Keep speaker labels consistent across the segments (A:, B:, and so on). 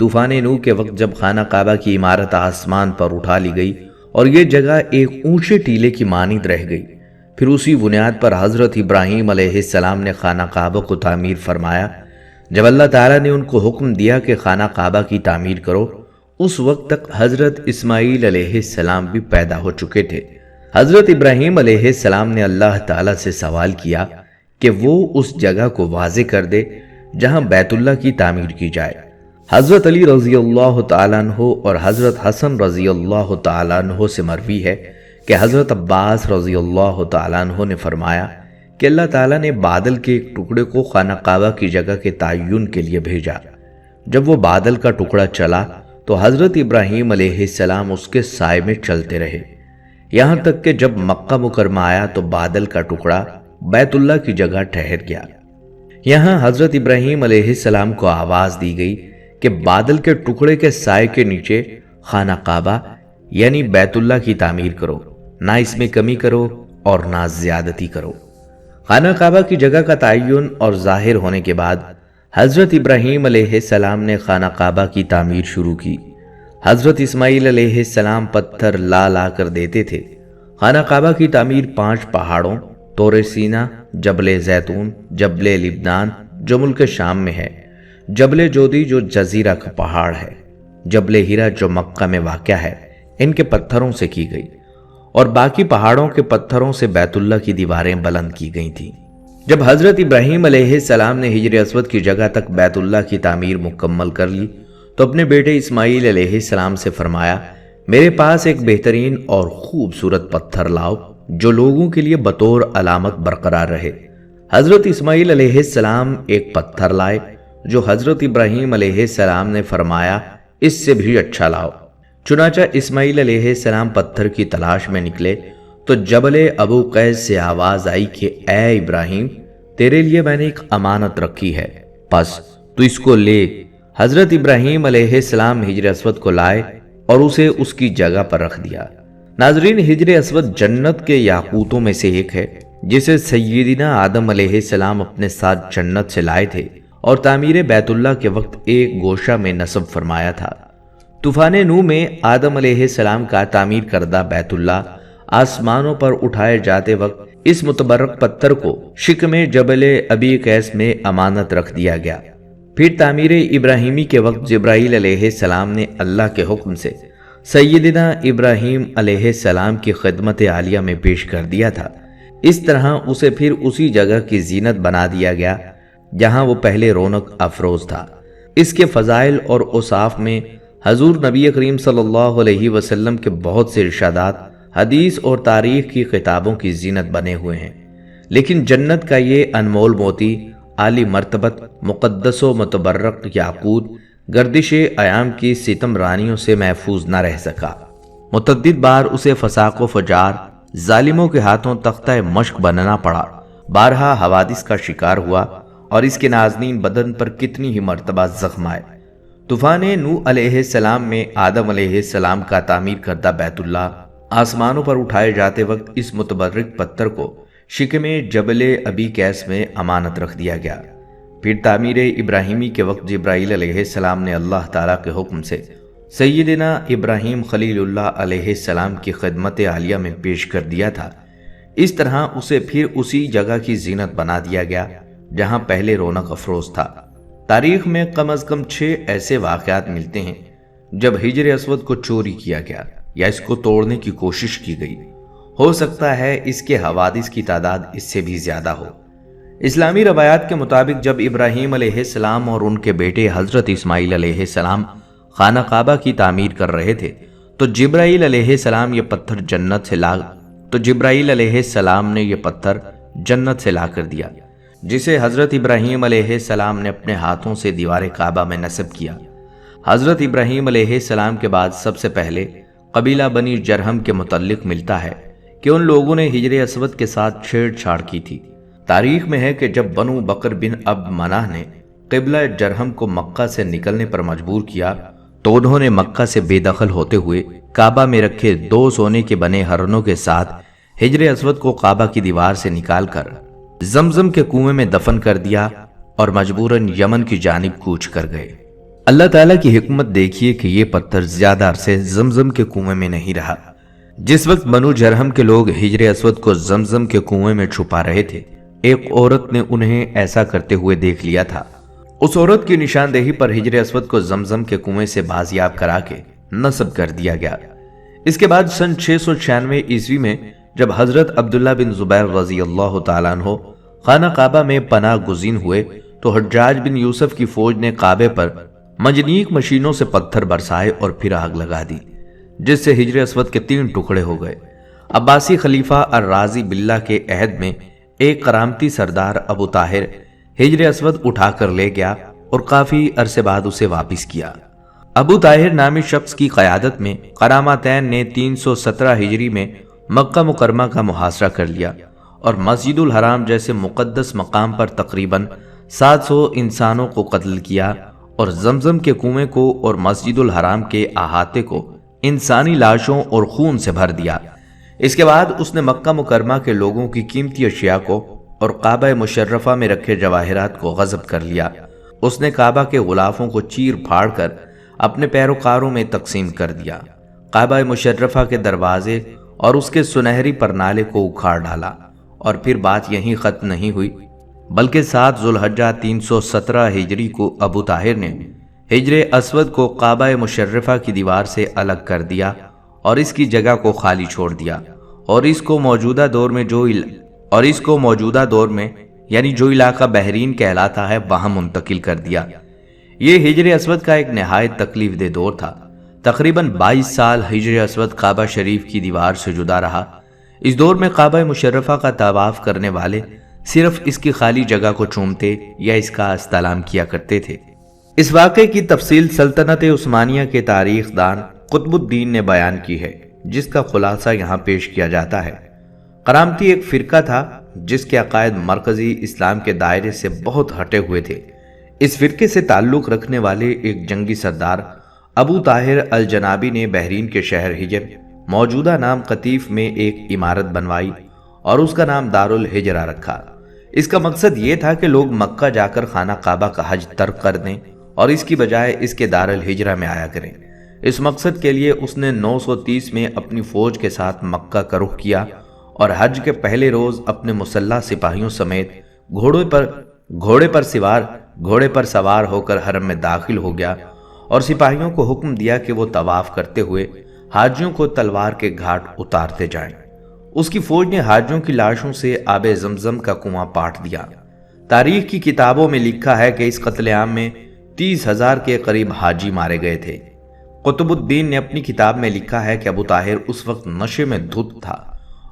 A: طوفان نوح کے وقت جب خانہ کعبہ کی عمارت آسمان پر اٹھا لی گئی اور یہ جگہ ایک اونچے ٹیلے کی مانند رہ گئی، پھر اسی بنیاد پر حضرت ابراہیم علیہ السلام نے خانہ کعبہ کو تعمیر فرمایا۔ جب اللہ تعالیٰ نے ان کو حکم دیا کہ خانہ کعبہ کی تعمیر کرو، اس وقت تک حضرت اسماعیل علیہ السلام بھی پیدا ہو چکے تھے۔ حضرت ابراہیم علیہ السلام نے اللہ تعالیٰ سے سوال کیا کہ وہ اس جگہ کو واضح کر دے جہاں بیت اللہ کی تعمیر کی جائے۔ حضرت علی رضی اللہ تعالیٰ عنہ اور حضرت حسن رضی اللہ تعالیٰ عنہ سے مروی ہے کہ حضرت عباس رضی اللہ تعالیٰ عنہ نے فرمایا کہ اللہ تعالیٰ نے بادل کے ایک ٹکڑے کو خانہ کعبہ کی جگہ کے تعین کے لیے بھیجا۔ جب وہ بادل کا ٹکڑا چلا تو حضرت ابراہیم علیہ السلام اس کے سائے میں چلتے رہے، یہاں تک کہ جب مکہ مکرمہ آیا تو بادل کا ٹکڑا بیت اللہ کی جگہ ٹھہر گیا۔ یہاں حضرت ابراہیم علیہ السلام کو آواز دی گئی کہ بادل کے ٹکڑے کے سائے کے نیچے خانہ کعبہ یعنی بیت اللہ کی تعمیر کرو، نہ اس میں کمی کرو اور نہ زیادتی کرو۔ خانہ کعبہ کی جگہ کا تعین اور ظاہر ہونے کے بعد حضرت ابراہیم علیہ السلام نے خانہ کعبہ کی تعمیر شروع کی۔ حضرت اسماعیل علیہ السلام پتھر لا کر دیتے تھے۔ خانہ کعبہ کی تعمیر 5 پہاڑوں طور سینا، جبل زیتون، جبل لبنان جو ملک شام میں ہے، جبل جودی جو جزیرہ کا پہاڑ ہے، جبل ہیرا جو مکہ میں واقع ہے، ان کے پتھروں سے کی گئی، اور باقی پہاڑوں کے پتھروں سے بیت اللہ کی دیواریں بلند کی گئی تھیں۔ جب حضرت ابراہیم علیہ السلام نے حجر اسود کی جگہ تک بیت اللہ کی تعمیر مکمل کر لی تو اپنے بیٹے اسماعیل علیہ السلام سے فرمایا، میرے پاس ایک بہترین اور خوبصورت پتھر لاؤ جو لوگوں کے لیے بطور علامت برقرار رہے۔ حضرت اسماعیل علیہ السلام ایک پتھر لائے جو حضرت ابراہیم علیہ السلام نے فرمایا اس سے بھی اچھا لاؤ۔ چنانچہ اسماعیل علیہ السلام پتھر کی تلاش میں نکلے تو جبل ابو قیس سے آواز آئی کہ اے ابراہیم، تیرے لیے میں نے ایک امانت رکھی ہے، پس تو اس کو لے۔ حضرت ابراہیم علیہ السلام حجر اسود کو لائے اور اسے اس کی جگہ پر رکھ دیا۔ ناظرین، حجر اسود جنت کے یاقوتوں میں سے ایک ہے جسے سیدنا آدم علیہ السلام اپنے ساتھ جنت سے لائے تھے اور تعمیر بیت اللہ کے وقت ایک گوشہ میں نصب فرمایا تھا۔ طوفان نوح میں آدم علیہ السلام کا تعمیر کردہ بیت اللہ آسمانوں پر اٹھائے جاتے وقت اس متبرک پتھر کو شکم جبل ابی قیس میں امانت رکھ دیا گیا۔ پھر تعمیر ابراہیمی کے وقت جبرائیل علیہ السلام نے اللہ کے حکم سے سیدنا ابراہیم علیہ السلام کی خدمت عالیہ میں پیش کر دیا تھا۔ اس طرح اسے پھر اسی جگہ کی زینت بنا دیا گیا جہاں وہ پہلے رونق افروز تھا۔ اس کے فضائل اور اوصاف میں حضور نبی کریم صلی اللہ علیہ وسلم کے بہت سے ارشادات حدیث اور تاریخ کی کتابوں کی زینت بنے ہوئے ہیں، لیکن جنت کا یہ انمول موتی عالی مرتبت مقدس و متبرک یاقوت گردش ایام کی ستم رانیوں سے محفوظ نہ رہ سکا۔ متعدد بار اسے فساق و فجار ظالموں کے ہاتھوں تختہ مشق بننا پڑا، بارہا حوادث کا شکار ہوا اور اس کے نازنین بدن پر کتنی ہی مرتبہ زخم آئے۔ طوفان نوح علیہ السلام میں آدم علیہ السلام کا تعمیر کردہ بیت اللہ آسمانوں پر اٹھائے جاتے وقت اس متبرک پتھر کو شکم جبل ابی قیس میں امانت رکھ دیا گیا۔ پھر تعمیر ابراہیمی کے وقت جبرائیل علیہ السلام نے اللہ تعالیٰ کے حکم سے سیدنا ابراہیم خلیل اللہ علیہ السلام کی خدمت عالیہ میں پیش کر دیا تھا۔ اس طرح اسے پھر اسی جگہ کی زینت بنا دیا گیا جہاں پہلے رونق افروز تھا۔ تاریخ میں کم از کم 6 ایسے واقعات ملتے ہیں جب حجر اسود کو چوری کیا گیا یا اس کو توڑنے کی کوشش کی گئی۔ ہو سکتا ہے اس کے حوادث کی تعداد اس سے بھی زیادہ ہو۔ اسلامی روایات کے مطابق جب ابراہیم علیہ السلام اور ان کے بیٹے حضرت اسماعیل علیہ السلام خانہ کعبہ کی تعمیر کر رہے تھے تو جبرائیل علیہ السلام یہ پتھر جنت سے لا کر دیا، جسے حضرت ابراہیم علیہ السلام نے اپنے ہاتھوں سے دیوار کعبہ میں نصب کیا۔ حضرت ابراہیم علیہ السلام کے بعد سب سے پہلے قبیلہ بنی جرہم کے متعلق ملتا ہے کہ ان لوگوں نے حجر اسود کے ساتھ چھیڑ چھاڑ کی تھی۔ تاریخ میں ہے کہ جب بنو بکر بن عبد مناح نے قبلہ جرہم کو مکہ سے نکلنے پر مجبور کیا تو انہوں نے مکہ سے بے دخل ہوتے ہوئے کعبہ میں رکھے 2 سونے کے بنے ہرنوں کے ساتھ حجر اسود کو کعبہ کی دیوار سے نکال کر زمزم کے کنویں میں دفن کر دیا اور مجبوراً یمن کی جانب کوچ کر گئے۔ اللہ تعالیٰ کی حکمت دیکھیے کہ یہ پتھر زیادہ عرصے زمزم کے کنویں میں نہیں رہا۔ جس وقت بنو جرہم کے لوگ ہجر اسود کو زمزم کے کنویں میں چھپا رہے تھے، ایک عورت نے انہیں ایسا کرتے ہوئے دیکھ لیا تھا۔ اس عورت کی نشاندہی پر ہجر اسود کو زمزم کے کنویں سے بازیاب کرا کے نصب کر دیا گیا۔ اس کے بعد سن 696 عیسوی میں جب حضرت عبداللہ بن زبیر رضی اللہ تعالیٰ عنہ خانہ کعبہ میں پناہ گزین ہوئے تو حجاج بن یوسف کی فوج نے کعبے پر منجنیق مشینوں سے پتھر برسائے اور پھر آگ لگا دی، جس سے ہجر اسود کے 3 ٹکڑے ہو گئے۔ عباسی خلیفہ الرازی باللہ کے عہد میں ایک کرامتی سردار ابو طاہر ہجر اسود اٹھا کر لے گیا اور کافی عرصے بعد اسے واپس کیا۔ ابو طاہر نامی شخص کی قیادت میں کرامتین نے 317 ہجری میں مکہ مکرمہ کا محاصرہ کر لیا اور مسجد الحرام جیسے مقدس مقام پر تقریباً 700 انسانوں کو قتل کیا اور زمزم کے کنویں کو اور مسجد الحرام کے احاطے کو انسانی لاشوں اور خون سے بھر دیا۔ اس کے بعد اس نے مکہ مکرمہ کے لوگوں کی قیمتی اشیاء کو اور کعبہ مشرفہ میں رکھے جواہرات کو غصب کر لیا۔ اس نے کعبہ کے غلافوں کو چیر پھاڑ کر اپنے پیروکاروں میں تقسیم کر دیا۔ کعبہ مشرفہ کے دروازے اور اس کے سنہری پرنالے کو اکھاڑ ڈالا۔ اور پھر بات یہیں ختم نہیں ہوئی، بلکہ 7 ذوالحجہ 317 ہجری کو ابو طاہر نے ہجر اسود کو کعبہ مشرفہ کی دیوار سے الگ کر دیا اور اس کی جگہ کو خالی چھوڑ دیا اور اس کو موجودہ دور میں یعنی جو علاقہ بحرین کہلاتا ہے وہاں منتقل کر دیا۔ یہ ہجر اسود کا ایک نہایت تکلیف دہ دور تھا۔ تقریباً 22 سال ہجر اسود کعبہ شریف کی دیوار سے جدا رہا۔ اس دور میں کعبہ مشرفہ کا طواف کرنے والے صرف اس کی خالی جگہ کو چومتے یا اس کا استعلام کیا کرتے تھے۔ اس واقعے کی تفصیل سلطنت عثمانیہ کے تاریخ دان قطب الدین نے بیان کی ہے، جس کا خلاصہ یہاں پیش کیا جاتا ہے۔ کرامتی ایک فرقہ تھا جس کے عقائد مرکزی اسلام کے دائرے سے بہت ہٹے ہوئے تھے۔ اس فرقے سے تعلق رکھنے والے ایک جنگی سردار ابو طاہر الجنابی نے بحرین کے شہر ہجر موجودہ نام قطیف میں ایک عمارت بنوائی اور اس کا نام دار الحجرہ رکھا۔ اس کا مقصد یہ تھا کہ لوگ مکہ جا کر خانہ کعبہ کا حج ترک کر دیں اور اس کی بجائے اس کے دار الحجرہ میں آیا کریں۔ اس مقصد کے لیے اس نے 930 میں اپنی فوج کے ساتھ مکہ کا رخ کیا اور حج کے پہلے روز اپنے مسلح سپاہیوں سمیت گھوڑے پر سوار ہو کر حرم میں داخل ہو گیا اور سپاہیوں کو حکم دیا کہ وہ طواف کرتے ہوئے حاجیوں کو تلوار کے گھاٹ اتارتے جائیں۔ اس کی فوج نے حاجیوں کی لاشوں سے آب زمزم کا کنواں پاٹ دیا۔ تاریخ کی کتابوں میں لکھا ہے کہ اس قتل عام میں 30,000 کے قریب حاجی مارے گئے تھے۔ قطب الدین نے اپنی کتاب میں لکھا ہے کہ ابو طاہر اس وقت نشے میں دھت تھا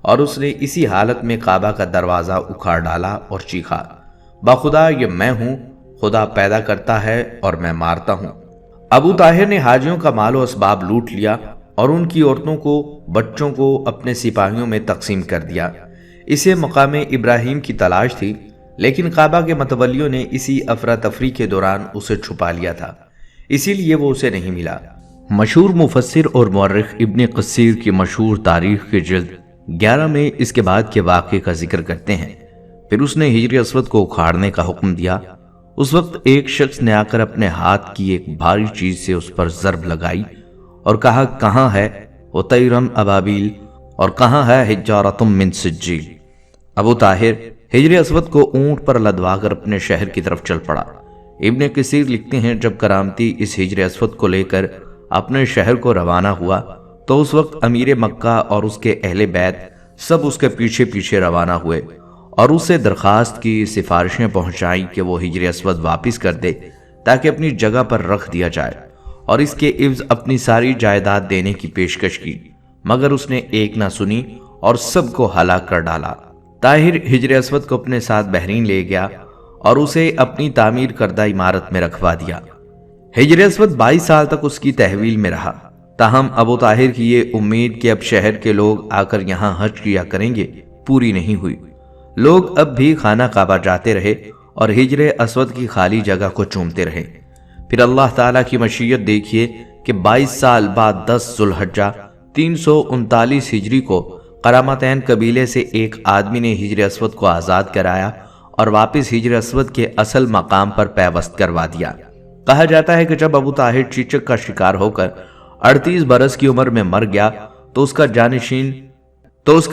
A: اور اس نے اسی حالت میں کعبہ کا دروازہ اکھاڑ ڈالا اور چیخا، بخدا یہ میں ہوں، خدا پیدا کرتا ہے اور میں مارتا ہوں۔ ابو طاہر نے حاجیوں کا مال و اسباب لوٹ لیا اور ان کی عورتوں کو بچوں کو اپنے سپاہیوں میں تقسیم کر دیا۔ اسے مقام ابراہیم کی تلاش تھی، لیکن کعبہ کے متولیوں نے اسی افراتفری کے دوران اسے چھپا لیا تھا، اسی لیے وہ اسے نہیں ملا۔ مشہور مفسر اور مورخ ابن قصیر کی مشہور تاریخ کی جلد 11 میں اس کے بعد کے واقعے کا ذکر کرتے ہیں۔ پھر اس نے ہجر اسود کو اکھاڑنے کا حکم دیا۔ اس وقت ایک شخص نے آ کر اپنے ہاتھ کی ایک بھاری چیز سے اس پر ضرب لگائی اور کہا، کہاں ہے اطیرن ابابیل اور کہاں ہے حجارتم من سجیل۔ ابو طاہر ہجر اسود کو اونٹ پر لدوا کر اپنے شہر کی طرف چل پڑا۔ ابن کثیر لکھتے ہیں جب کرامتی اس ہجر اسود کو لے کر اپنے شہر کو روانہ ہوا تو اس وقت امیر مکہ اور اس کے اہل بیت سب اس کے پیچھے پیچھے روانہ ہوئے اور اس سے درخواست کی، سفارشیں پہنچائیں کہ وہ ہجر اسود واپس کر دے تاکہ اپنی جگہ پر رکھ دیا جائے، اور اس کے عوض اپنی ساری جائیداد دینے کی پیشکش کی، مگر اس نے ایک نہ سنی اور سب کو ہلاک کر ڈالا۔ طاہر ہجر اسود کو اپنے ساتھ بحرین لے گیا اور اسے اپنی تعمیر کردہ عمارت میں رکھوا دیا۔ ہجر اسود 22 سال تک اس کی تحویل میں رہا۔ تاہم ابو طاہر کی یہ امید کہ اب شہر کے لوگ آ کر یہاں حج کیا کریں گے پوری نہیں ہوئی۔ لوگ اب بھی خانہ کعبہ جاتے رہے اور ہجر اسود کی خالی جگہ کو چومتے رہے۔ پھر اللہ تعالیٰ کی مشیت دیکھیے کہ 22 سال بعد 10 ذوالحجہ 339 ہجری کو کرامتین قبیلے سے ایک آدمی نے ہجر اسود کو آزاد کرایا اور واپس ہجر اسود کے اصل مقام پر پیوست کروا دیا۔ کہا جاتا ہے کہ جب ابو طاہر چیچک کا شکار ہو کر 38 برس کی عمر میں مر گیا تو اس کا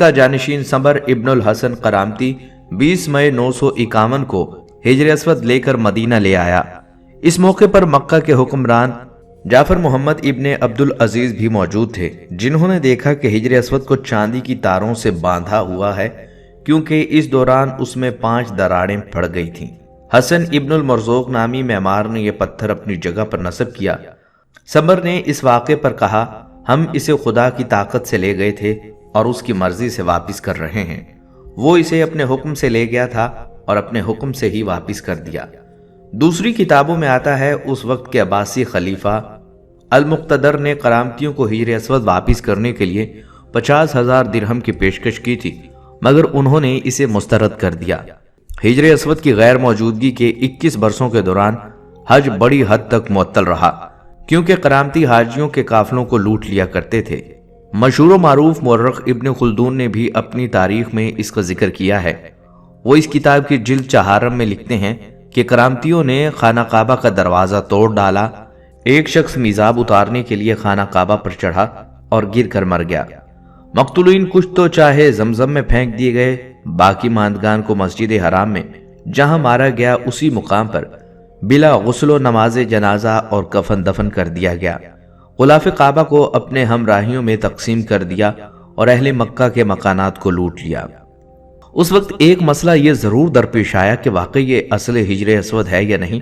A: جانشین سمر ابن الحسن قرامتی 20 مئی 951 کو ہجر اسود لے کر مدینہ لے آیا۔ اس موقع پر مکہ کے حکمران جعفر محمد ابن عبد العزیز بھی موجود تھے، جنہوں نے دیکھا کہ ہجر اسود کو چاندی کی تاروں سے باندھا ہوا ہے، کیونکہ اس دوران اس میں 5 دراڑیں پڑ گئی تھیں۔ حسن ابن المرزوق نامی معمار نے یہ پتھر اپنی جگہ پر نصب کیا۔ سمر نے اس واقعے پر کہا، ہم اسے خدا کی طاقت سے لے گئے تھے اور اس کی مرضی سے واپس کر رہے ہیں۔ وہ اسے اپنے حکم سے لے گیا تھا اور اپنے حکم سے ہی واپس کر دیا۔ دوسری کتابوں میں آتا ہے اس وقت کے عباسی خلیفہ المقتدر نے قرامتیوں کو ہجر اسود واپس کرنے کے لیے 50,000 درہم کی پیشکش کی تھی، مگر انہوں نے اسے مسترد کر دیا۔ ہجر اسود کی غیر موجودگی کے 21 برسوں کے دوران حج بڑی حد تک معطل رہا، کیونکہ قرامتی حاجیوں کے قافلوں کو لوٹ لیا کرتے تھے۔ مشہور و معروف مورخ ابن خلدون نے بھی اپنی تاریخ میں اس کا ذکر کیا ہے۔ وہ اس کتاب کی جلد 4 میں لکھتے ہیں کہ قرامتیوں نے خانہ کعبہ کا دروازہ توڑ ڈالا، ایک شخص میزاب اتارنے کے لیے خانہ کعبہ پر چڑھا اور گر کر مر گیا۔ مقتولین کچھ تو چاہے زمزم میں پھینک دیے گئے، باقی ماندگان کو مسجد حرام میں جہاں مارا گیا اسی مقام پر بلا غسل و نماز جنازہ اور کفن دفن کر دیا گیا۔ غلاف کعبہ کو اپنے ہمراہیوں میں تقسیم کر دیا اور اہل مکہ کے مکانات کو لوٹ لیا۔ اس وقت ایک مسئلہ یہ ضرور درپیش آیا کہ واقعی یہ اصل ہجر اسود ہے یا نہیں،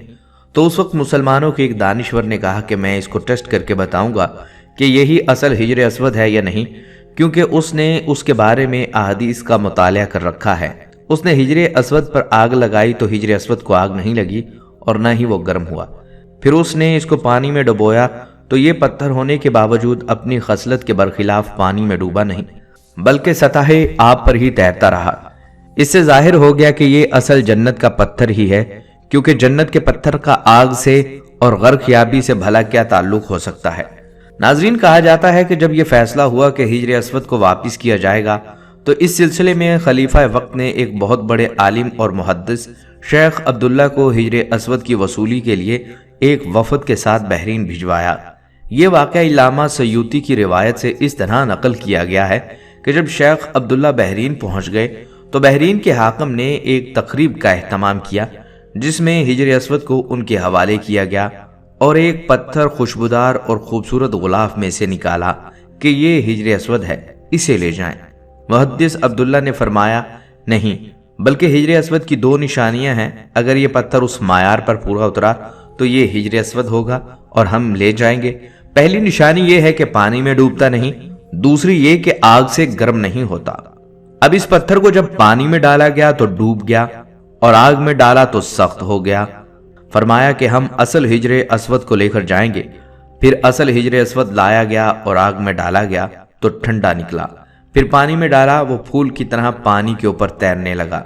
A: تو اس وقت مسلمانوں کے ایک دانشور نے کہا کہ میں اس کو ٹیسٹ کر کے بتاؤں گا کہ یہی اصل ہجر اسود ہے یا نہیں، کیونکہ اس نے اس کے بارے میں احادیث کا مطالعہ کر رکھا ہے۔ اس نے ہجر اسود پر آگ لگائی تو ہجر اسود کو آگ نہیں لگی اور نہ ہی وہ گرم ہوا۔ پھر اس نے اس کو پانی میں ڈبویا تو یہ پتھر ہونے کے باوجود اپنی خصلت کے برخلاف پانی میں ڈوبا نہیں، بلکہ سطح آب پر ہی تیرتا رہا۔ اس سے ظاہر ہو گیا کہ یہ اصل جنت کا پتھر ہی ہے، کیونکہ جنت کے پتھر کا آگ سے اور غرق یابی سے بھلا کیا تعلق ہو سکتا ہے۔ ناظرین، کہا جاتا ہے کہ جب یہ فیصلہ ہوا کہ ہجر اسود کو واپس کیا جائے گا تو اس سلسلے میں خلیفہ وقت نے ایک بہت بڑے عالم اور محدث شیخ عبداللہ کو ہجر اسود کی وصولی کے لیے ایک وفد کے ساتھ بحرین بھجوایا۔ یہ واقعہ علامہ سیوطی کی روایت سے اس طرح نقل کیا گیا ہے کہ جب شیخ عبداللہ بحرین پہنچ گئے تو بحرین کے حاکم نے ایک تقریب کا اہتمام کیا، جس میں ہجر اسود کو ان کے حوالے کیا گیا اور ایک پتھر خوشبودار اور خوبصورت غلاف میں سے نکالا کہ یہ ہجر اسود ہے، اسے لے جائیں۔ محدث عبداللہ نے فرمایا، نہیں، بلکہ ہجر اسود کی 2 نشانیاں ہیں، اگر یہ پتھر اس معیار پر پورا اترا تو یہ ہجر اسود ہوگا اور ہم لے جائیں گے۔ پہلی نشانی یہ ہے کہ پانی میں ڈوبتا نہیں، دوسری یہ کہ آگ سے گرم نہیں ہوتا۔ اب اس پتھر کو جب پانی میں ڈالا گیا تو ڈوب گیا اور آگ میں ڈالا تو سخت ہو گیا۔ فرمایا کہ ہم اصل ہجر اسود کو لے کر جائیں گے۔ پھر اصل ہجر اسود لایا گیا اور آگ میں ڈالا گیا تو ٹھنڈا نکلا، پھر پانی میں ڈالا، وہ پھول کی طرح پانی کے اوپر تیرنے لگا۔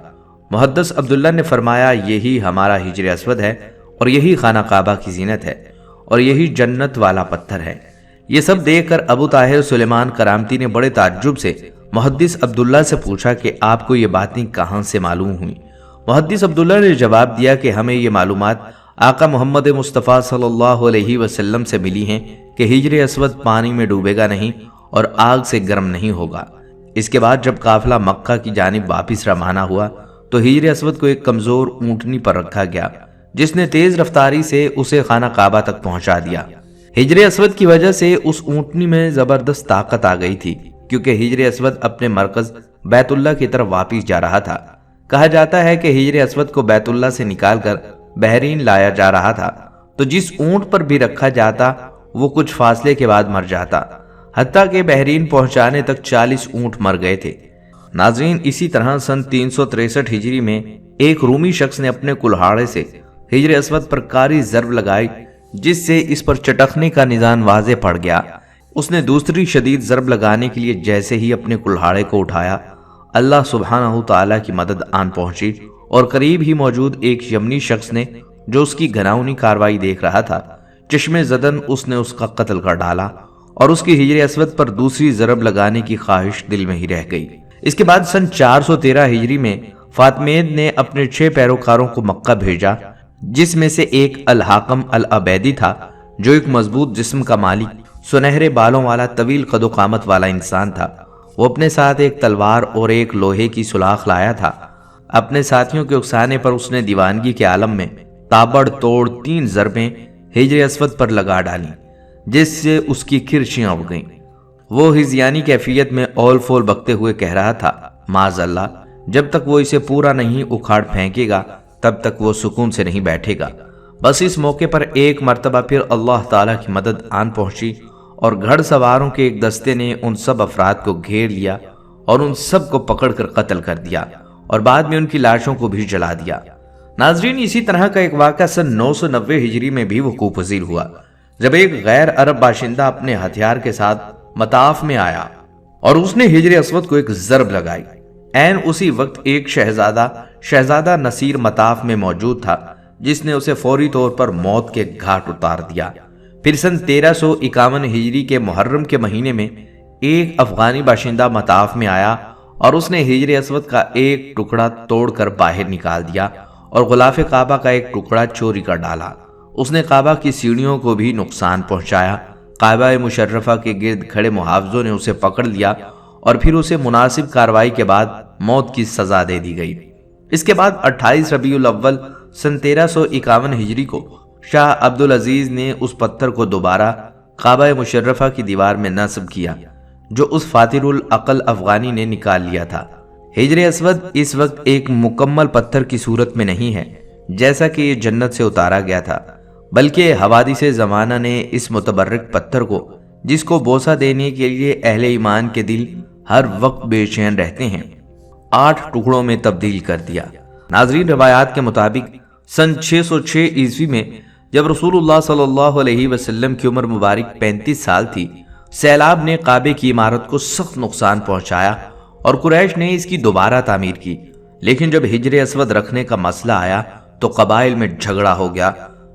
A: محدث عبداللہ نے فرمایا، یہی ہمارا ہجر اسود ہے اور یہی خانہ کعبہ کی زینت ہے اور یہی جنت والا پتھر ہے۔ یہ سب دیکھ کر ابو طاہر سلیمان کرامتی نے بڑے تعجب سے محدث عبداللہ سے پوچھا کہ آپ کو یہ باتیں کہاں سے معلوم ہوئیں؟ محدث عبداللہ نے جواب دیا کہ ہمیں یہ معلومات آقا محمد مصطفیٰ صلی اللہ علیہ وسلم سے ملی ہیں کہ ہجر اسود پانی میں ڈوبے گا نہیں اور آگ سے گرم نہیں ہوگا۔ اس کے بعد جب قافلہ مکہ کی جانب واپس روانہ ہوا تو ہجر اسود کو ایک کمزور اونٹنی پر رکھا گیا، جس نے تیز رفتاری سے اسے خانہ کعبہ تک پہنچا دیا۔ ہجر اسود کی وجہ سے اس اونٹنی میں زبردست طاقت آ گئی تھی، کیونکہ ہجر اسود اپنے مرکز بیت اللہ کی طرف واپس جا رہا تھا۔ کہا جاتا ہے کہ ہجر اسود کو بیت اللہ سے نکال کر بحرین لایا جا رہا تھا تو جس اونٹ پر بھی رکھا جاتا وہ کچھ فاصلے کے بعد مر جاتا، حتیٰ کہ بحرین پہنچانے تک 40 اونٹ مر گئے تھے۔ ناظرین، اسی طرح سن 363 ہجری میں ایک رومی شخص نے اپنے کلہاڑے سے ہجر اسود پر کاری ضرب لگائی، جس سے اس پر چٹکنے کا نشان واضح پڑ گیا۔ اس نے دوسری شدید ضرب لگانے کے لیے جیسے ہی اپنے کلہاڑے کو اٹھایا، اللہ سبحانہ تعالیٰ کی مدد آن پہنچی اور قریب ہی موجود ایک یمنی شخص نے، جو اس کی گھناؤنی کاروائی دیکھ رہا تھا، چشمے زدن اس نے اس کا قتل کر ڈالا اور اس کی ہجر اسود پر دوسری ضرب لگانے کی خواہش دل میں ہی رہ گئی۔ اس کے بعد سن 413 ہجری میں فاطمید نے اپنے 6 پیروکاروں کو مکہ بھیجا، جس میں سے ایک الحاکم العبیدی تھا جو ایک مضبوط جسم کا مالک، سنہرے بالوں والا، طویل قد و قامت والا انسان تھا۔ وہ اپنے ساتھ ایک تلوار اور ایک لوہے کی سلاخ لایا تھا۔ اپنے ساتھیوں کے اکسانے پر اس نے دیوانگی کے عالم میں تابڑ توڑ 3 ضربیں حجر اسود پر لگا ڈالی، جس سے اس کی کرچیاں اڑ گئیں۔ وہ ہذیانی کیفیت میں اول فول بکتے ہوئے کہہ رہا تھا، معاذ اللہ، جب تک وہ اسے پورا نہیں اکھاڑ پھینکے گا تب تک وہ سکون سے نہیں بیٹھے گا۔ بس اس موقع پر ایک مرتبہ پھر اللہ تعالیٰ کی مدد آن پہنچی اور گھڑ سواروں کے ایک دستے نے ان سب افراد کو گھیر لیا اور ان سب کو پکڑ کر قتل کر دیا اور بعد میں ان کی لاشوں کو بھی جلا دیا۔ ناظرین، اسی طرح کا ایک واقعہ سن 990 ہجری میں بھی وقوع پذیر ہوا، جب ایک غیر عرب باشندہ اپنے ہتھیار کے ساتھ مطاف میں آیا اور اس نے حجر اسود کو ایک ضرب لگائی۔ عین اسی وقت ایک شہزادہ نصیر مطاف میں موجود تھا، جس نے اسے فوری طور پر موت کے گھاٹ اتار دیا۔ پھر سن 1351 ہجری کے محرم کے مہینے میں ایک افغانی باشندہ مطاف میں آیا اور اس نے حجر اسود کا ایک ٹکڑا توڑ کر باہر نکال دیا اور غلاف کعبہ کا ایک ٹکڑا چوری کر ڈالا۔ اس نے کعبہ کی سیڑھیوں کو بھی نقصان پہنچایا۔ کعبہ مشرفہ کے گرد کھڑے محافظوں نے اسے پکڑ لیا اور پھر اسے مناسب کارروائی کے بعد موت کی سزا دے دی گئی۔ اس کے بعد 28 ربیع الاول سن 1351 ہجری کو شاہ عبدالعزیز نے اس پتھر کو دوبارہ کعبہ مشرفہ کی دیوار میں نصب کیا جو اس فاتر العقل افغانی نے نکال لیا تھا۔ حجر اسود اس وقت ایک مکمل پتھر کی صورت میں نہیں ہے جیسا کہ یہ جنت سے اتارا گیا تھا، بلکہ حوادث زمانہ نے اس متبرک پتھر کو، جس کو بوسہ دینے کے لیے اہل ایمان کے دل ہر وقت بے چین رہتے ہیں، 8 ٹکڑوں میں تبدیل کر دیا۔ ناظرین، روایات کے مطابق سن 606 عیسوی میں جب رسول اللہ صلی اللہ علیہ وسلم کی عمر مبارک 35 سال تھی، سیلاب نے کعبے کی عمارت کو سخت نقصان پہنچایا اور قریش نے اس کی دوبارہ تعمیر کی۔ لیکن جب حجر اسود رکھنے کا مسئلہ آیا تو قبائل میں جھگڑا ہو گیا۔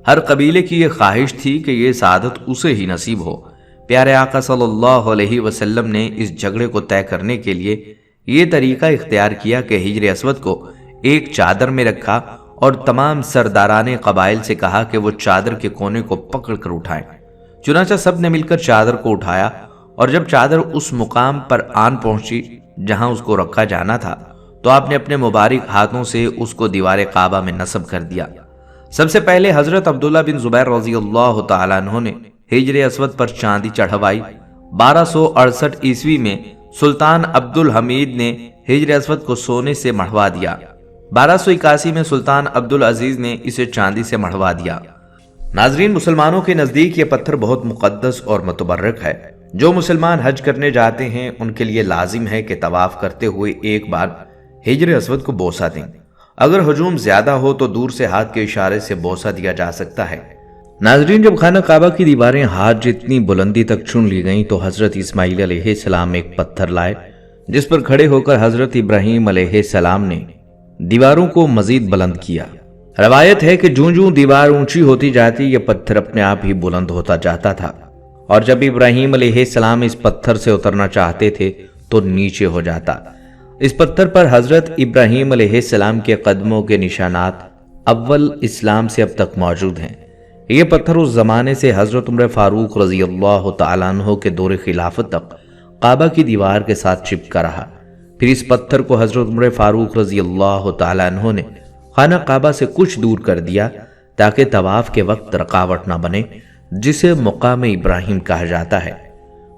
A: ہر قبیلے کی یہ خواہش تھی کہ یہ سعادت اسے ہی نصیب ہو۔ پیارے آقا صلی اللہ علیہ وسلم نے اس جھگڑے کو طے کرنے کے لیے یہ طریقہ اختیار کیا کہ حجر اسود کو ایک چادر میں رکھا اور تمام سرداران قبائل سے کہا کہ وہ چادر کے کونے کو پکڑ کر اٹھائیں۔ چنانچہ سب نے مل کر چادر کو اٹھایا اور جب چادر اس مقام پر آن پہنچی جہاں اس کو رکھا جانا تھا تو آپ نے اپنے مبارک ہاتھوں سے اس کو دیوار کعبہ میں نصب کر دیا۔ سب سے پہلے حضرت عبداللہ بن زبیر رضی اللہ تعالیٰ عنہ نے حجر اسود پر چاندی چڑھوائی۔ 1268 عیسوی میں سلطان عبد الحمید نے حجر اسود کو سونے سے مڑھوا دیا۔ 1281 میں سلطان عبدالعزیز نے اسے چاندی سے مڑھوا دیا۔ ناظرین، مسلمانوں کے نزدیک یہ پتھر بہت مقدس اور متبرک ہے۔ جو مسلمان حج کرنے جاتے ہیں ان کے لیے لازم ہے کہ طواف کرتے ہوئے ایک بار حجر اسود کو بوسہ دیں۔ اگر ہجوم زیادہ ہو تو دور سے ہاتھ کے اشارے سے بوسہ دیا جا سکتا ہے۔ ناظرین، جب خانہ کعبہ کی دیواریں ہاتھ جتنی بلندی تک چن لی گئیں تو حضرت اسماعیل علیہ السلام ایک پتھر لائے جس پر کھڑے ہو کر حضرت ابراہیم علیہ السلام نے دیواروں کو مزید بلند کیا۔ روایت ہے کہ جوں جوں دیوار اونچی ہوتی جاتی یہ پتھر اپنے آپ ہی بلند ہوتا جاتا تھا، اور جب ابراہیم علیہ السلام اس پتھر سے اترنا چاہتے تھے تو نیچے ہو جاتا۔ اس پتھر پر حضرت ابراہیم علیہ السلام کے قدموں کے نشانات اول اسلام سے اب تک موجود ہیں۔ یہ پتھر اس زمانے سے حضرت عمر فاروق رضی اللہ تعالیٰ عنہ کے دور خلافت تک کعبہ کی دیوار کے ساتھ چپکا رہا۔ پھر اس پتھر کو حضرت عمر فاروق رضی اللہ تعالیٰ عنہ نے خانہ کعبہ سے کچھ دور کر دیا تاکہ طواف کے وقت رکاوٹ نہ بنے، جسے مقام ابراہیم کہا جاتا ہے۔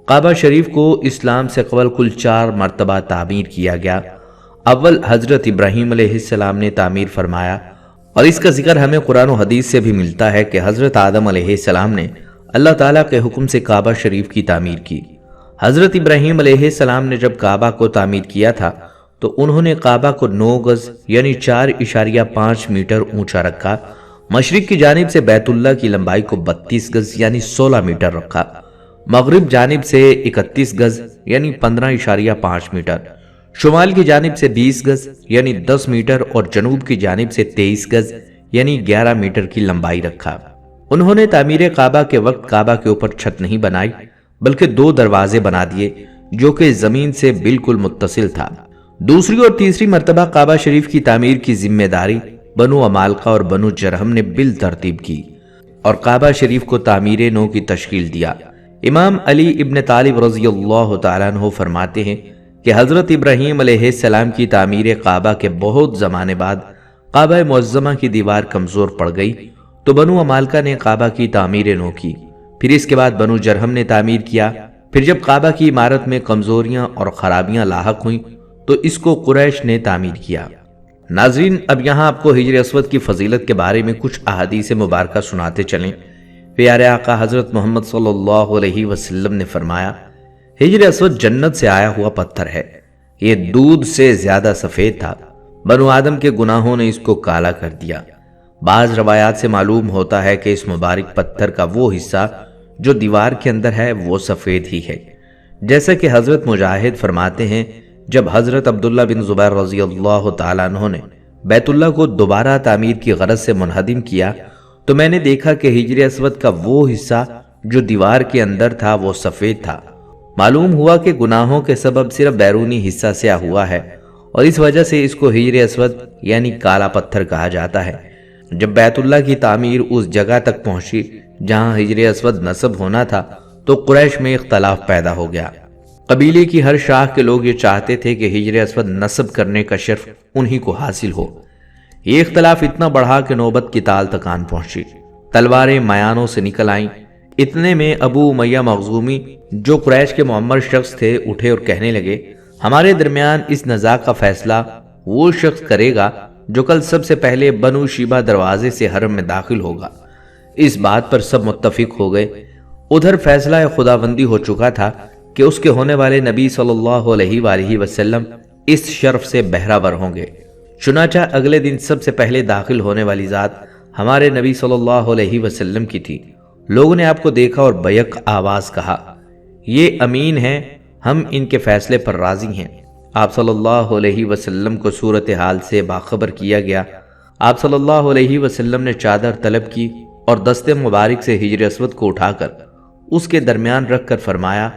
A: کعبہ شریف کو اسلام سے قبل کل 4 مرتبہ تعمیر کیا گیا۔ اول حضرت ابراہیم علیہ السلام نے تعمیر فرمایا، اور اس کا ذکر ہمیں قرآن و حدیث سے بھی ملتا ہے کہ حضرت آدم علیہ السلام نے اللہ تعالیٰ کے حکم سے کعبہ شریف کی تعمیر کی۔ حضرت ابراہیم علیہ السلام نے جب کعبہ کو تعمیر کیا تھا تو انہوں نے کعبہ کو 9 گز یعنی 4.5 میٹر اونچا رکھا۔ مشرق کی جانب سے بیت اللہ کی لمبائی کو 32 گز یعنی 16 میٹر رکھا، مغرب جانب سے 31 گز یعنی 15.5 میٹر، شمال کی جانب سے 20 گز یعنی 10 میٹر اور جنوب کی جانب سے 23 گز یعنی 11 میٹر کی لمبائی رکھا۔ انہوں نے تعمیر کعبہ کے وقت کعبہ کے اوپر چھت نہیں بنائی بلکہ 2 دروازے بنا دیے جو کہ زمین سے بالکل متصل تھا۔ دوسری اور تیسری مرتبہ کعبہ شریف کی تعمیر کی ذمہ داری بنو عمالقہ اور بنو جرہم نے بالترتیب کی اور کعبہ شریف کو تعمیر نو کی تشکیل دیا۔ امام علی ابن طالب رضی اللہ تعالیٰ عنہ فرماتے ہیں کہ حضرت ابراہیم علیہ السلام کی تعمیر کعبہ کے بہت زمانے بعد کعبہ معظمہ کی دیوار کمزور پڑ گئی تو بنو عمالقہ نے کعبہ کی تعمیر نو کی، پھر اس کے بعد بنو جرہم نے تعمیر کیا، پھر جب کعبہ کی عمارت میں کمزوریاں اور خرابیاں لاحق ہوئیں تو اس کو قریش نے تعمیر کیا۔ ناظرین، اب یہاں آپ کو ہجر اسود کی فضیلت کے بارے میں کچھ احادیث مبارکہ سناتے چلیں۔ پیارے آقا حضرت محمد صلی اللہ علیہ وسلم نے فرمایا، ہجر اسود جنت سے آیا ہوا پتھر ہے، یہ دودھ سے زیادہ سفید تھا، بنو آدم کے گناہوں نے اس کو کالا کر دیا۔ بعض روایات سے معلوم ہوتا ہے کہ اس مبارک پتھر کا وہ حصہ جو دیوار کے اندر ہے وہ سفید ہی ہے، جیسا کہ حضرت مجاہد فرماتے ہیں جب حضرت عبداللہ بن زبیر رضی اللہ تعالیٰ عنہ نے بیت اللہ کو دوبارہ تعمیر کی غرض سے منہدم کیا تو میں نے دیکھا کہ ہجر اسود کا وہ حصہ جو دیوار کے اندر تھا وہ سفید تھا۔ معلوم ہوا کہ گناہوں کے سبب صرف بیرونی حصہ سیاہ ہوا ہے اور اس وجہ سے اس کو ہجر اسود یعنی کالا پتھر کہا جاتا ہے۔ جب بیت اللہ کی تعمیر اس جگہ تک پہنچی جہاں ہجر اسود نصب ہونا تھا تو قریش میں اختلاف پیدا ہو گیا۔ قبیلے کی ہر شاخ کے لوگ یہ چاہتے تھے کہ ہجر اسود نصب کرنے کا شرف انہی کو حاصل ہو۔ یہ اختلاف اتنا بڑھا کہ نوبت کی تال تک آن پہنچی، تلواریں میانوں سے نکل آئیں۔ اتنے میں ابو امیہ مخزومی جو قریش کے معمر شخص تھے اٹھے اور کہنے لگے، ہمارے درمیان اس نزاع کا فیصلہ وہ شخص کرے گا جو کل سب سے پہلے بنو شیبہ دروازے سے حرم میں داخل ہوگا۔ اس بات پر سب متفق ہو گئے۔ ادھر فیصلہ خداوندی ہو چکا تھا کہ اس کے ہونے والے نبی صلی اللہ علیہ وآلہ وسلم اس شرف سے بہرہ ہوں گے۔ چنانچہ اگلے دن سب سے پہلے داخل ہونے والی ذات ہمارے نبی صلی اللہ علیہ وسلم کی تھی۔ لوگوں نے آپ کو دیکھا اور بیک آواز کہا، یہ امین ہیں، ہم ان کے فیصلے پر راضی ہیں۔ آپ صلی اللہ علیہ وسلم کو صورتحال سے باخبر کیا گیا۔ آپ صلی اللہ علیہ وسلم نے چادر طلب کی اور دست مبارک سے ہجر اسود کو اٹھا کر اس کے درمیان رکھ کر فرمایا،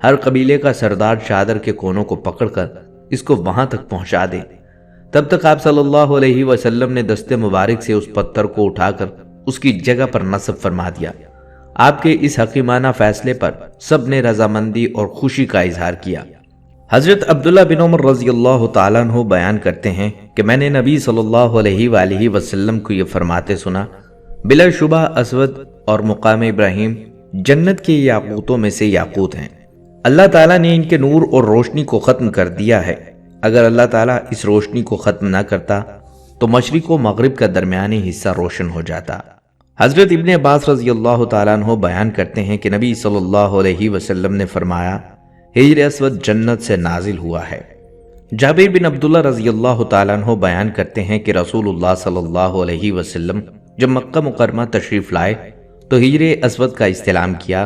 A: ہر قبیلے کا سردار چادر کے کونوں کو پکڑ کر اس کو وہاں تک پہنچا دے۔ تب تک آپ صلی اللہ علیہ وسلم نے دست مبارک سے اس پتھر کو اٹھا کر اس کی جگہ پر نصب فرما دیا۔ آپ کے اس حکیمانہ فیصلے پر سب نے رضامندی اور خوشی کا اظہار کیا۔ حضرت عبداللہ بن عمر رضی اللہ تعالیٰ عنہ بیان کرتے ہیں کہ میں نے نبی صلی اللہ علیہ وآلہ وسلم کو یہ فرماتے سنا، بلا شبہ اسود اور مقام ابراہیم جنت کے یاقوتوں میں سے یاقوت ہیں۔ اللہ تعالیٰ نے ان کے نور اور روشنی کو ختم کر دیا ہے۔ اگر اللہ تعالیٰ اس روشنی کو ختم نہ کرتا تو مشرق و مغرب کا درمیانی حصہ روشن ہو جاتا۔ حضرت ابن عباس رضی اللہ تعالیٰ عنہ بیان کرتے ہیں کہ نبی صلی اللہ علیہ وسلم نے فرمایا، ہجر اسود جنت سے نازل ہوا ہے۔ جابر بن عبداللہ رضی اللہ تعالیٰ عنہ بیان کرتے ہیں کہ رسول اللہ صلی اللہ علیہ وسلم جب مکہ مکرمہ تشریف لائے تو ہجر اسود کا استلام کیا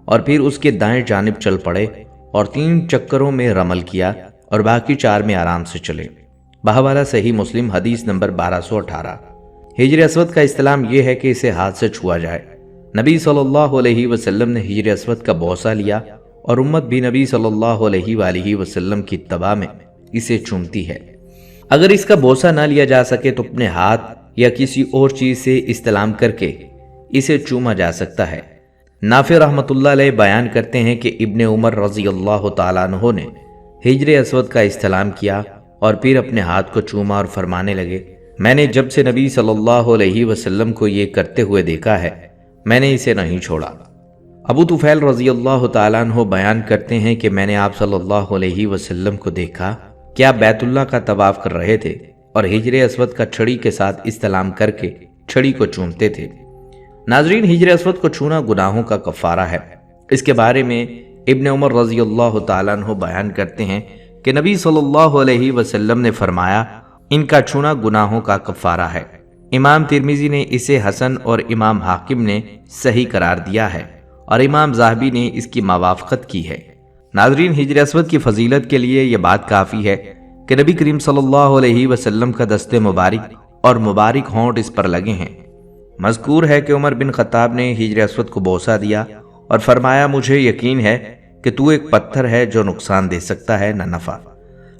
A: اور پھر اس کے دائیں جانب چل پڑے اور 3 چکروں میں رمل کیا اور باقی 4 میں آرام سے چلے۔ بہوالا صحیح مسلم حدیث نمبر 1218۔ ہجر اسود کا استلام یہ ہے کہ اسے ہاتھ سے چھوا جائے۔ نبی صلی اللہ علیہ وسلم نے ہجر اسود کا بوسہ لیا اور امت بھی نبی صلی اللہ علیہ وآلہ وسلم کی اتباع میں اسے چومتی ہے۔ اگر اس کا بوسہ نہ لیا جا سکے تو اپنے ہاتھ یا کسی اور چیز سے استلام کر کے اسے چوما جا سکتا ہے۔ نافع رحمۃ اللہ علیہ بیان کرتے ہیں کہ ابن عمر رضی اللہ تعالیٰ عنہ نے ہجر اسود کا استلام کیا اور پھر اپنے ہاتھ کو چوما اور فرمانے لگے، میں نے جب سے نبی صلی اللہ علیہ وسلم کو یہ کرتے ہوئے دیکھا ہے میں نے اسے نہیں چھوڑا۔ ابو طفیل رضی اللہ تعالیٰ عنہ بیان کرتے ہیں کہ میں نے آپ صلی اللہ علیہ وسلم کو دیکھا کہ آپ بیت اللہ کا طواف کر رہے تھے اور ہجر اسود کا چھڑی کے ساتھ استلام کر کے چھڑی کو چومتے تھے۔ ناظرین، ہجر اسود کو چھونا گناہوں کا کفارہ ہے۔ اس کے بارے میں ابن عمر رضی اللہ تعالیٰ عنہ بیان کرتے ہیں کہ نبی صلی اللہ علیہ وسلم نے فرمایا، ان کا چھونا گناہوں کا کفارہ ہے۔ امام ترمذی نے اسے حسن اور امام حاکم نے صحیح قرار دیا ہے اور امام ذہبی نے اس کی موافقت کی ہے۔ ناظرین، ہجر اسود کی فضیلت کے لیے یہ بات کافی ہے کہ نبی کریم صلی اللہ علیہ وسلم کا دست مبارک اور مبارک ہونٹ اس پر لگے ہیں۔ مذکور ہے کہ عمر بن خطاب نے ہجر اسود کو بوسہ دیا اور فرمایا، مجھے یقین ہے کہ تو ایک پتھر ہے جو نقصان دے سکتا ہے نہ نفع۔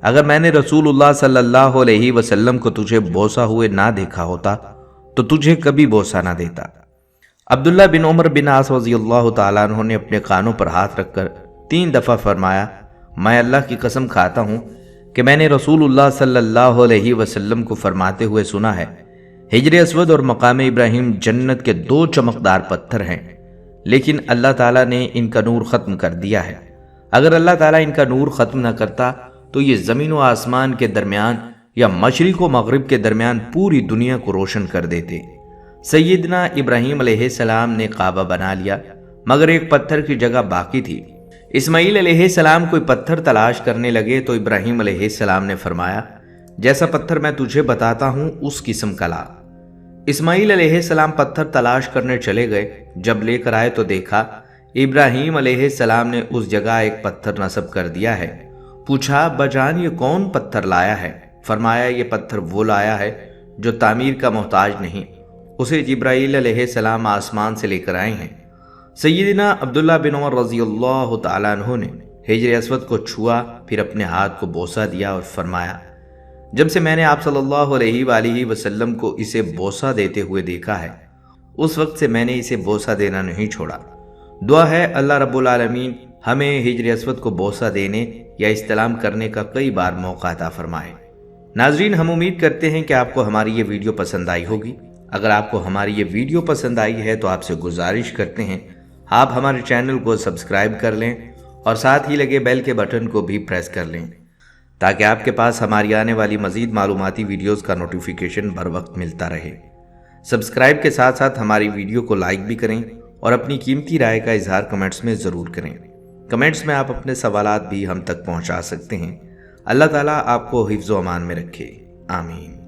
A: اگر میں نے رسول اللہ صلی اللہ علیہ وسلم کو تجھے بوسا ہوئے نہ دیکھا ہوتا تو تجھے کبھی بوسا نہ دیتا۔ عبداللہ بن عمر بن عاص رضی اللہ تعالیٰ عنہ نے اپنے کانوں پر ہاتھ رکھ کر 3 دفعہ فرمایا، میں اللہ کی قسم کھاتا ہوں کہ میں نے رسول اللہ صلی اللہ علیہ وسلم کو فرماتے ہوئے سنا ہے، حجر اسود اور مقام ابراہیم جنت کے 2 چمکدار پتھر ہیں، لیکن اللہ تعالیٰ نے ان کا نور ختم کر دیا ہے۔ اگر اللہ تعالیٰ ان کا نور ختم نہ کرتا تو یہ زمین و آسمان کے درمیان یا مشرق و مغرب کے درمیان پوری دنیا کو روشن کر دیتے۔ سیدنا ابراہیم علیہ السلام نے کعبہ بنا لیا، مگر ایک پتھر کی جگہ باقی تھی۔ اسماعیل علیہ السلام کوئی پتھر تلاش کرنے لگے تو ابراہیم علیہ السلام نے فرمایا، جیسا پتھر میں تجھے بتاتا ہوں اس قسم کا لا۔ اسماعیل علیہ السلام پتھر تلاش کرنے چلے گئے، جب لے کر آئے تو دیکھا ابراہیم علیہ السلام نے اس جگہ ایک پتھر نصب کر دیا ہے۔ پوچھا، بجان یہ کون پتھر لایا ہے؟ فرمایا، یہ پتھر وہ لایا ہے جو تعمیر کا محتاج نہیں، اسے جبرائیل علیہ السلام آسمان سے لے کر آئے ہیں۔ سیدنا عبداللہ بن عمر رضی اللہ تعالیٰ عنہ نے حجر اسود کو چھوا، پھر اپنے ہاتھ کو بوسا دیا اور فرمایا، جب سے میں نے آپ صلی اللہ علیہ وآلہ وسلم کو اسے بوسا دیتے ہوئے دیکھا ہے، اس وقت سے میں نے اسے بوسا دینا نہیں چھوڑا۔ دعا ہے اللہ رب العالمین ہمیں حجر اسود کو بوسا دینے یا استلام کرنے کا کئی بار موقع عطا فرمائے۔ ناظرین، ہم امید کرتے ہیں کہ آپ کو ہماری یہ ویڈیو پسند آئی ہوگی۔ اگر آپ کو ہماری یہ ویڈیو پسند آئی ہے تو آپ سے گزارش کرتے ہیں آپ ہمارے چینل کو سبسکرائب کر لیں اور ساتھ ہی لگے بیل کے بٹن کو بھی پریس کر لیں تاکہ آپ کے پاس ہماری آنے والی مزید معلوماتی ویڈیوز کا نوٹیفیکیشن بر وقت ملتا رہے۔ سبسکرائب کے ساتھ ساتھ ہماری ویڈیو کو لائک بھی کریں اور اپنی قیمتی رائے کا اظہار کمنٹس میں ضرور کریں۔ کمنٹس میں آپ اپنے سوالات بھی ہم تک پہنچا سکتے ہیں۔ اللہ تعالیٰ آپ کو حفظ و امان میں رکھے، آمین۔